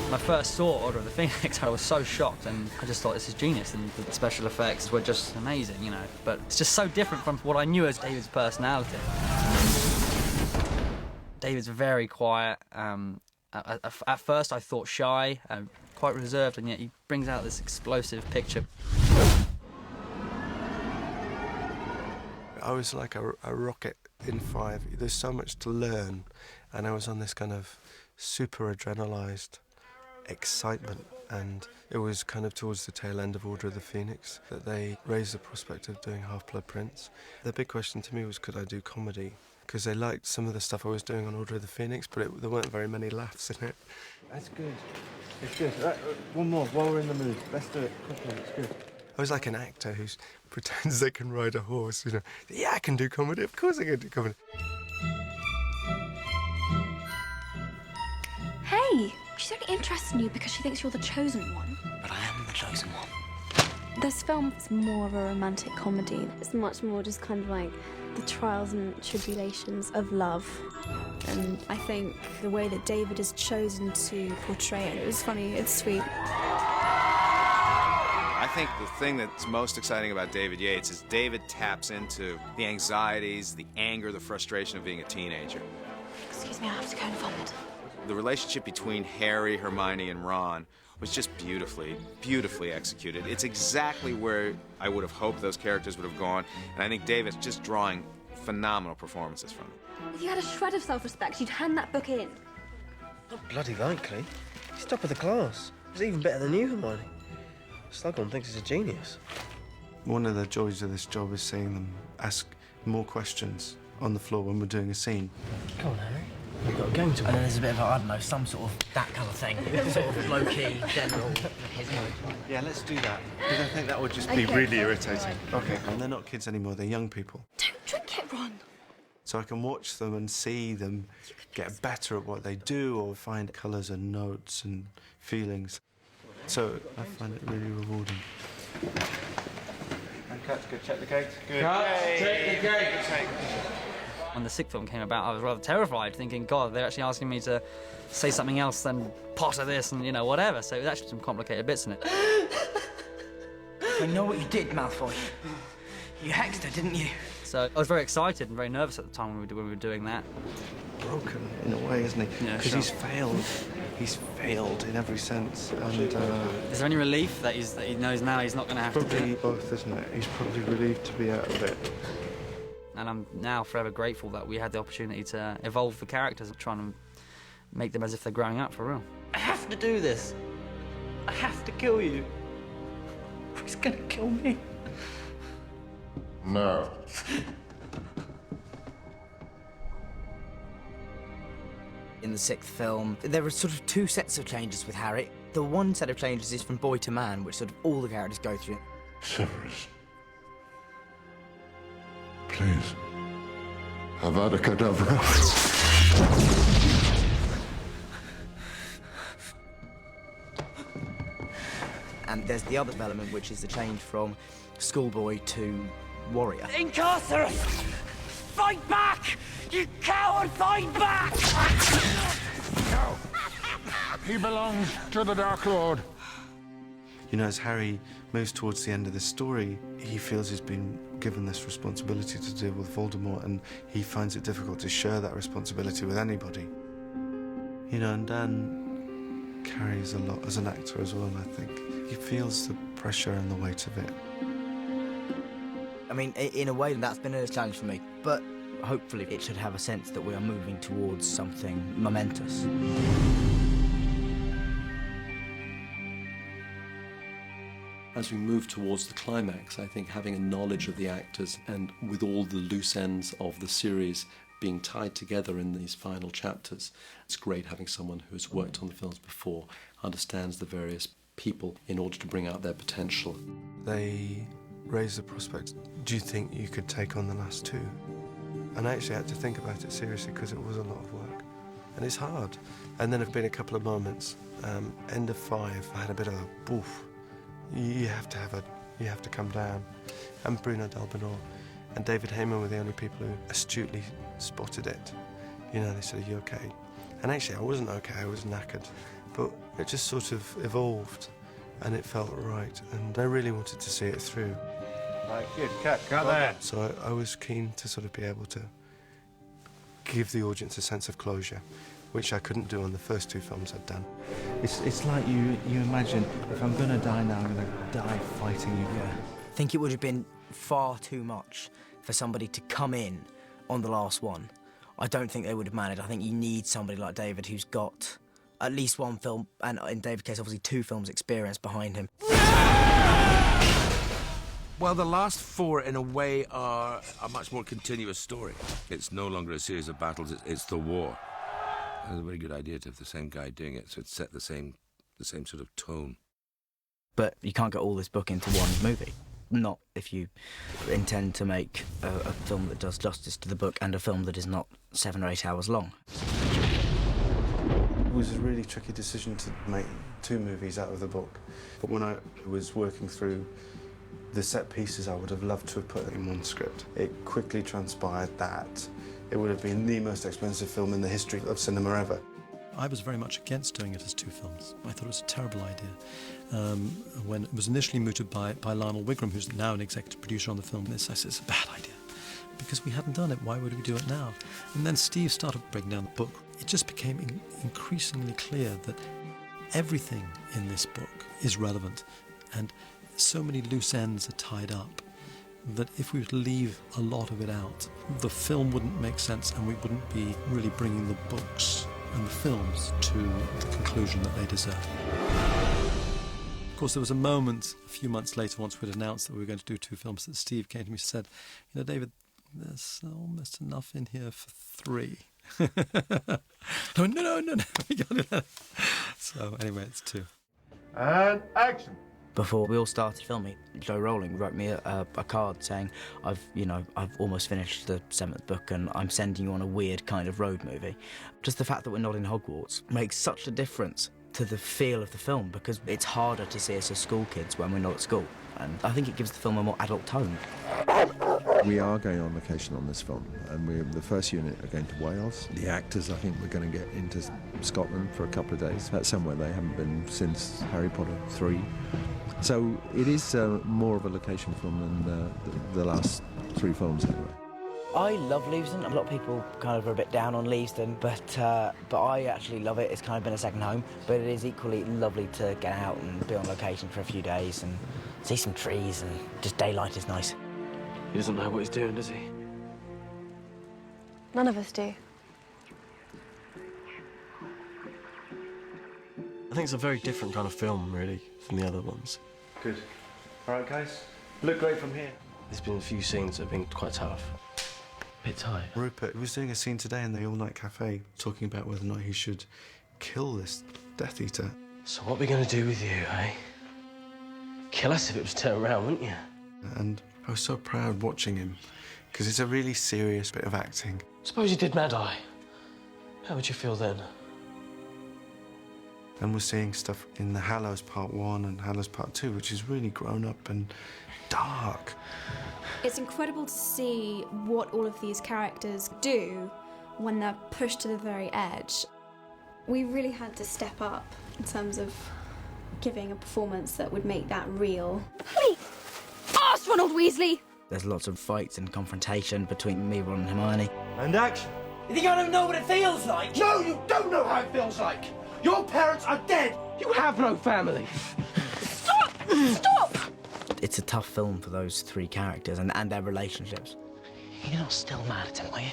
When I first saw Order of the Phoenix, I was so shocked, and I just thought, this is genius, and the special effects were just amazing, you know. But it's just so different from what I knew as David's personality. David's very quiet. At first I thought shy, quite reserved, and yet he brings out this explosive picture. I was like a rocket in 5. There's so much to learn, and I was on this kind of super adrenalized excitement, and it was kind of towards the tail end of Order of the Phoenix that they raised the prospect of doing Half-Blood Prince. The big question to me was, could I do comedy? Because they liked some of the stuff I was doing on Order of the Phoenix, but there weren't very many laughs in it. That's good. It's good. Right, one more, while we're in the mood. Let's do it quickly, it's good. I was like an actor who pretends they can ride a horse, you know. Yeah, I can do comedy. Of course I can do comedy. Hey, she's only interested in you because she thinks you're the chosen one. But I am the chosen one. This film is more of a romantic comedy. It's much more just kind of like the trials and tribulations of love. And I think the way that David has chosen to portray it is funny, it's sweet. I think the thing that's most exciting about David Yates is David taps into the anxieties, the anger, the frustration of being a teenager. Excuse me, I have to go and vomit. The relationship between Harry, Hermione, and Ron was just beautifully executed. It's exactly where I would have hoped those characters would have gone, and I think David's just drawing phenomenal performances from them. If you had a shred of self-respect, you'd hand that book in. Not bloody likely. He's top of the class. He's even better than you, Hermione. Slughorn thinks he's a genius. One of the joys of this job is seeing them ask more questions on the floor when we're doing a scene. Come on, Harry. You've got a game to win. And then there's a bit of, I don't know, some sort of that kind of thing. Sort of low-key, general. Yeah, let's do that. Because I think that would just be really irritating. Okay, and they're not kids anymore, they're young people. Don't drink it, Ron. So I can watch them and see them get better at what they do or find colours and notes and feelings. So I find it really rewarding. And cut, good, check the gate. Good. Cut, check the gate. When the sixth film came about, I was rather terrified, thinking, God, they're actually asking me to say something else than Potter this and, you know, whatever. So there's actually some complicated bits in it. I know what you did, Malfoy. You hexed her, didn't you? So I was very excited and very nervous at the time when we were doing that. Broken in a way, isn't he? Yeah, because sure. he's failed. He's failed in every sense. And is there any relief that he knows now he's not going to have to do probably it? both, isn't it? He's probably relieved to be out of it. And I'm now forever grateful that we had the opportunity to evolve the characters and try and make them as if they're growing up for real. I have to do this. I have to kill you. He's gonna kill me. No. In the sixth film, there are sort of 2 sets of changes with Harry. The one set of changes is from boy to man, which sort of all the characters go through. Severus. Please. Avada Kedavra. And there's the other development, which is the change from schoolboy to warrior. Incarcerate! Fight back! You coward, fight back! No! He belongs to the Dark Lord. You know, as Harry moves towards the end of the story, he feels he's been given this responsibility to deal with Voldemort, and he finds it difficult to share that responsibility with anybody. You know, and Dan carries a lot as an actor as well, I think. He feels the pressure and the weight of it. I mean, in a way, that's been a challenge for me, but hopefully it should have a sense that we are moving towards something momentous. As we move towards the climax, I think having a knowledge of the actors and with all the loose ends of the series being tied together in these final chapters, it's great having someone who has worked on the films before, understands the various people in order to bring out their potential. They raise the prospect. Do you think you could take on the last 2? And I actually had to think about it seriously because it was a lot of work. and it's hard. And then there have been a couple of moments. End of 5, I had a bit of a boof. You have to come down. And Bruno Dalbanor and David Heyman were the only people who astutely spotted it. You know, they said, "Are you okay?" And actually, I wasn't okay. I was knackered, but it just sort of evolved, and it felt right. And I really wanted to see it through. Right, good, cut there. So I was keen to sort of be able to give the audience a sense of closure, which I couldn't do on the first 2 films I'd done. It's like you imagine, if I'm going to die now, I'm going to die fighting you. Yeah. I think it would have been far too much for somebody to come in on the last one. I don't think they would have managed. I think you need somebody like David who's got at least 1 film, and in David's case, obviously 2 films experience behind him. Well, the last 4, in a way, are a much more continuous story. It's no longer a series of battles, it's the war. It's a very good idea to have the same guy doing it, so it's set the same sort of tone. But you can't get all this book into one movie. Not if you intend to make a film that does justice to the book and a film that is not 7 or 8 hours long. It was a really tricky decision to make 2 movies out of the book. But when I was working through the set pieces, I would have loved to have put it in one script. It quickly transpired that it would have been the most expensive film in the history of cinema ever. I was very much against doing it as 2 films. I thought it was a terrible idea. When it was initially mooted by Lionel Wigram, who's now an executive producer on the film, I said, it's a bad idea. Because we hadn't done it, why would we do it now? And then Steve started breaking down the book. It just became increasingly clear that everything in this book is relevant, and so many loose ends are tied up that if we were to leave a lot of it out, the film wouldn't make sense, and we wouldn't be really bringing the books and the films to the conclusion that they deserve. Of course, there was a moment a few months later, once we'd announced that we were going to do 2 films, that Steve came to me and said, "You know, David, there's almost enough in here for 3." I went, no, we got it. So anyway, it's 2. And action. Before we all started filming, Joe Rowling wrote me a card saying, I've almost finished the 7th book and I'm sending you on a weird kind of road movie. Just the fact that we're not in Hogwarts makes such a difference to the feel of the film, because it's harder to see us as school kids when we're not at school. And I think it gives the film a more adult tone. We are going on location on this film, and the first unit are going to Wales. The actors, I think, we're going to get into Scotland for a couple of days. That's somewhere they haven't been since Harry Potter 3. So it is more of a location film than the last 3 films, anyway. I love Leavesden. A lot of people kind of are a bit down on Leavesden, but I actually love it. It's kind of been a second home, but it is equally lovely to get out and be on location for a few days and see some trees, and just daylight is nice. He doesn't know what he's doing, does he? None of us do. I think it's a very different kind of film, really, from the other ones. Good. All right, guys. Look great from here. There's been a few scenes that have been quite tough. A bit tight. Rupert was doing a scene today in the all-night cafe, talking about whether or not he should kill this Death Eater. So what are we going to do with you, eh? Kill us if it was turned around, wouldn't you? And I was so proud watching him, because it's a really serious bit of acting. Suppose you did Mad Eye. How would you feel then? And we're seeing stuff in the Hallows Part 1 and Hallows Part 2, which is really grown up and dark. It's incredible to see what all of these characters do when they're pushed to the very edge. We really had to step up in terms of giving a performance that would make that real. Hey! Ask Ronald Weasley! There's lots of fights and confrontation between me, Ron and Hermione. And action. You think I don't know what it feels like? No, you don't know how it feels like. Your parents are dead. You have no family. Stop! Stop! It's a tough film for those 3 characters and their relationships. You're not still mad at him, are you?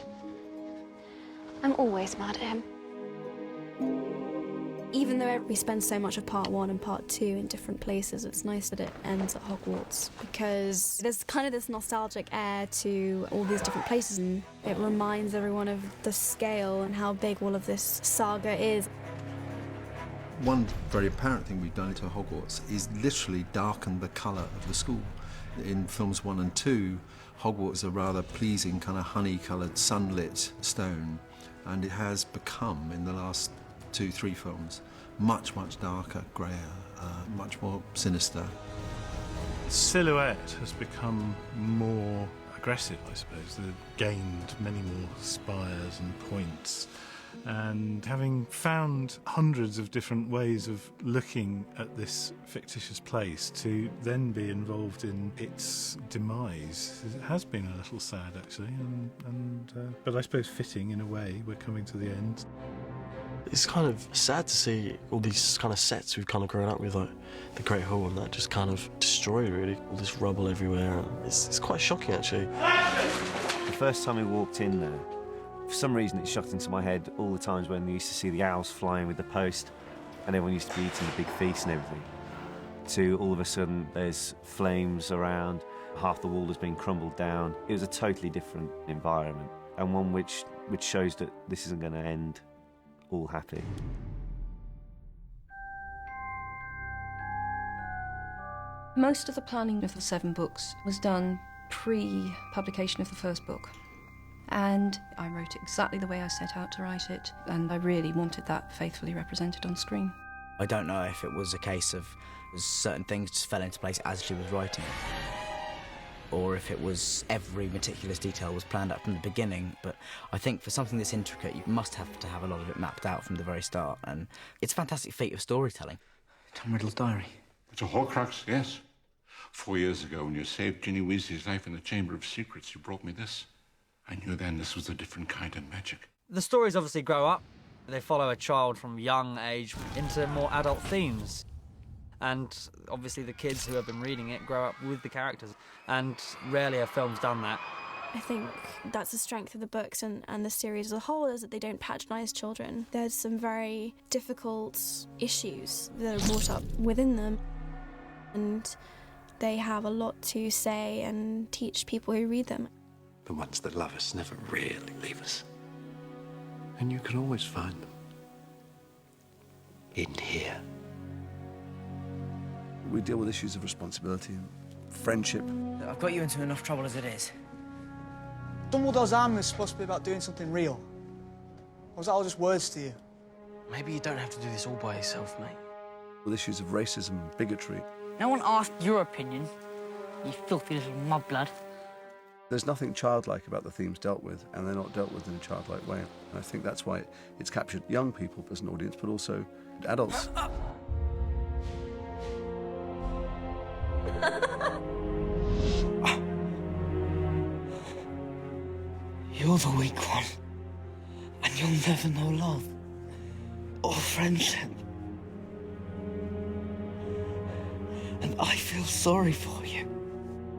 I'm always mad at him. Even though we spend so much of Part 1 and Part 2 in different places, it's nice that it ends at Hogwarts, because there's kind of this nostalgic air to all these different places, and it reminds everyone of the scale and how big all of this saga is. One very apparent thing we've done to Hogwarts is literally darken the colour of the school. In films 1 and 2, Hogwarts is a rather pleasing kind of honey-coloured, sunlit stone. And it has become, in the last 2-3 films, much, much darker, greyer, much more sinister. The silhouette has become more aggressive, I suppose. They've gained many more spires and points. And having found hundreds of different ways of looking at this fictitious place, to then be involved in its demise, it has been a little sad, actually, but I suppose fitting in a way. We're coming to the end. It's kind of sad to see all these kind of sets we've kind of grown up with, like the Great Hall, and that just kind of destroyed, really. All this rubble everywhere. And it's quite shocking, actually. The first time we walked in there, for some reason it shot into my head all the times when we used to see the owls flying with the post and everyone used to be eating the big feast and everything, to all of a sudden there's flames around, half the wall has been crumbled down. It was a totally different environment, and one which shows that this isn't going to end all happy. Most of the planning of the 7 books was done pre-publication of the first book. And I wrote it exactly the way I set out to write it, and I really wanted that faithfully represented on screen. I don't know if it was a case of certain things just fell into place as she was writing it, or if it was every meticulous detail was planned out from the beginning, but I think for something this intricate, you must have to have a lot of it mapped out from the very start, and it's a fantastic feat of storytelling. Tom Riddle's diary. It's a Horcrux, yes. 4 years ago, when you saved Ginny Weasley's life in the Chamber of Secrets, you brought me this. I knew then this was a different kind of magic. The stories obviously grow up. They follow a child from young age into more adult themes. And obviously the kids who have been reading it grow up with the characters. And rarely have films done that. I think that's the strength of the books and the series as a whole, is that they don't patronise children. There's some very difficult issues that are brought up within them. And they have a lot to say and teach people who read them. The ones that love us never really leave us. And you can always find them in here. We deal with issues of responsibility and friendship. I've got you into enough trouble as it is. Dumbledore's army was supposed to be about doing something real. Or was that all just words to you? Maybe you don't have to do this all by yourself, mate. With issues of racism and bigotry. No one asked your opinion, you filthy little mudblood. There's nothing childlike about the themes dealt with, and they're not dealt with in a childlike way. And I think that's why it's captured young people as an audience, but also adults. You're the weak one, and you'll never know love or friendship. And I feel sorry for you.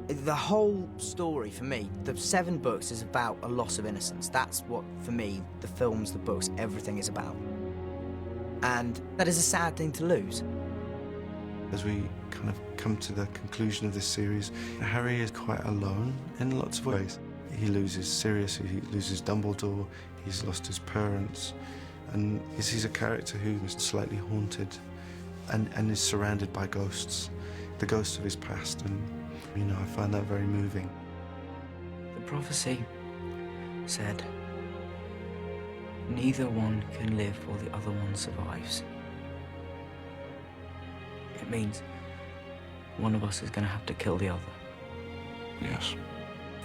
The whole story, for me, the 7 books is about a loss of innocence. That's what, for me, the films, the books, everything is about. And that is a sad thing to lose. As we kind of come to the conclusion of this series, Harry is quite alone in lots of ways. He loses Sirius, he loses Dumbledore, he's lost his parents, and he's a character who is slightly haunted and is surrounded by ghosts, the ghosts of his past, and you know, I find that very moving. The prophecy said, neither one can live while the other one survives. It means one of us is going to have to kill the other. Yes.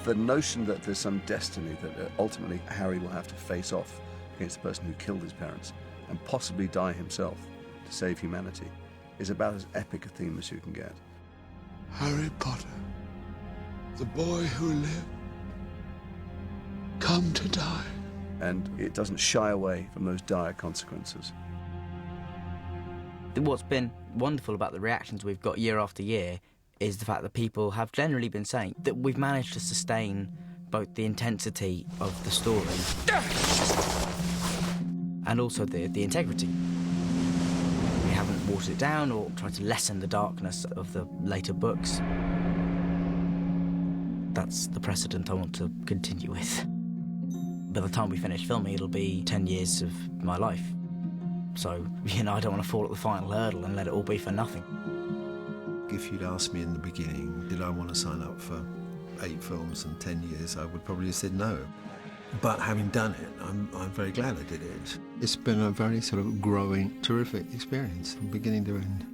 The notion that there's some destiny that ultimately Harry will have to face off against the person who killed his parents and possibly die himself to save humanity is about as epic a theme as you can get. Harry Potter, the boy who lived, come to die. And it doesn't shy away from those dire consequences. What's been wonderful about the reactions we've got year after year is the fact that people have generally been saying that we've managed to sustain both the intensity of the story and also the integrity. We haven't watered it down or tried to lessen the darkness of the later books. That's the precedent I want to continue with. By the time we finish filming, it'll be 10 years of my life. So, you know, I don't want to fall at the final hurdle and let it all be for nothing. If you'd asked me in the beginning, did I want to sign up for 8 films and 10 years, I would probably have said no. But having done it, I'm very glad I did it. It's been a very sort of growing, terrific experience from beginning to end.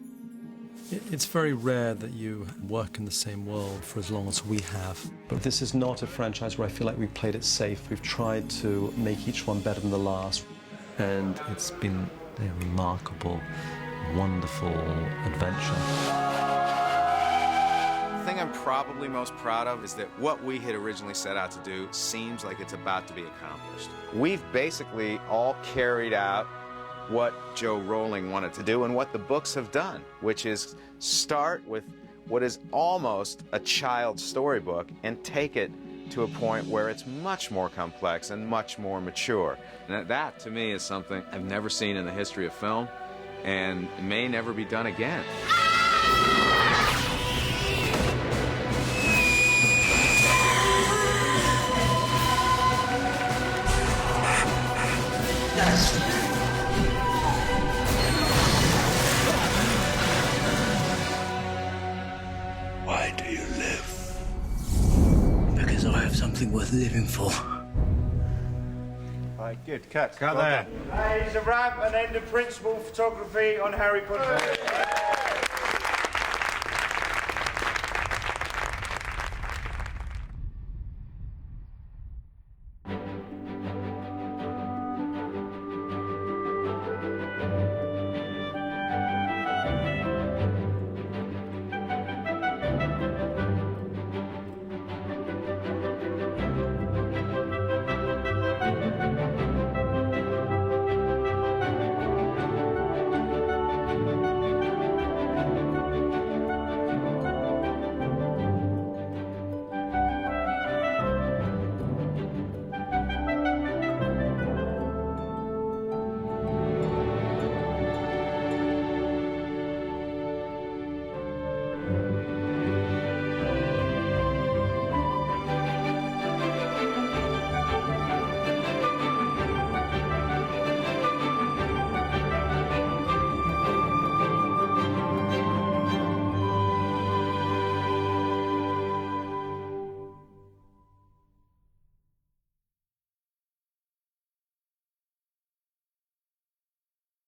It's very rare that you work in the same world for as long as we have. But this is not a franchise where I feel like we've played it safe. We've tried to make each one better than the last. And it's been a remarkable, wonderful adventure. The thing I'm probably most proud of is that what we had originally set out to do seems like it's about to be accomplished. We've basically all carried out what Rowling wanted to do and what the books have done, which is start with what is almost a child's storybook and take it to a point where it's much more complex and much more mature. And that, to me, is something I've never seen in the history of film and may never be done again. Why do you live? Because I have something worth living for. All right, good. Cut. Cut there. Here's a wrap and end of principal photography on Harry Potter.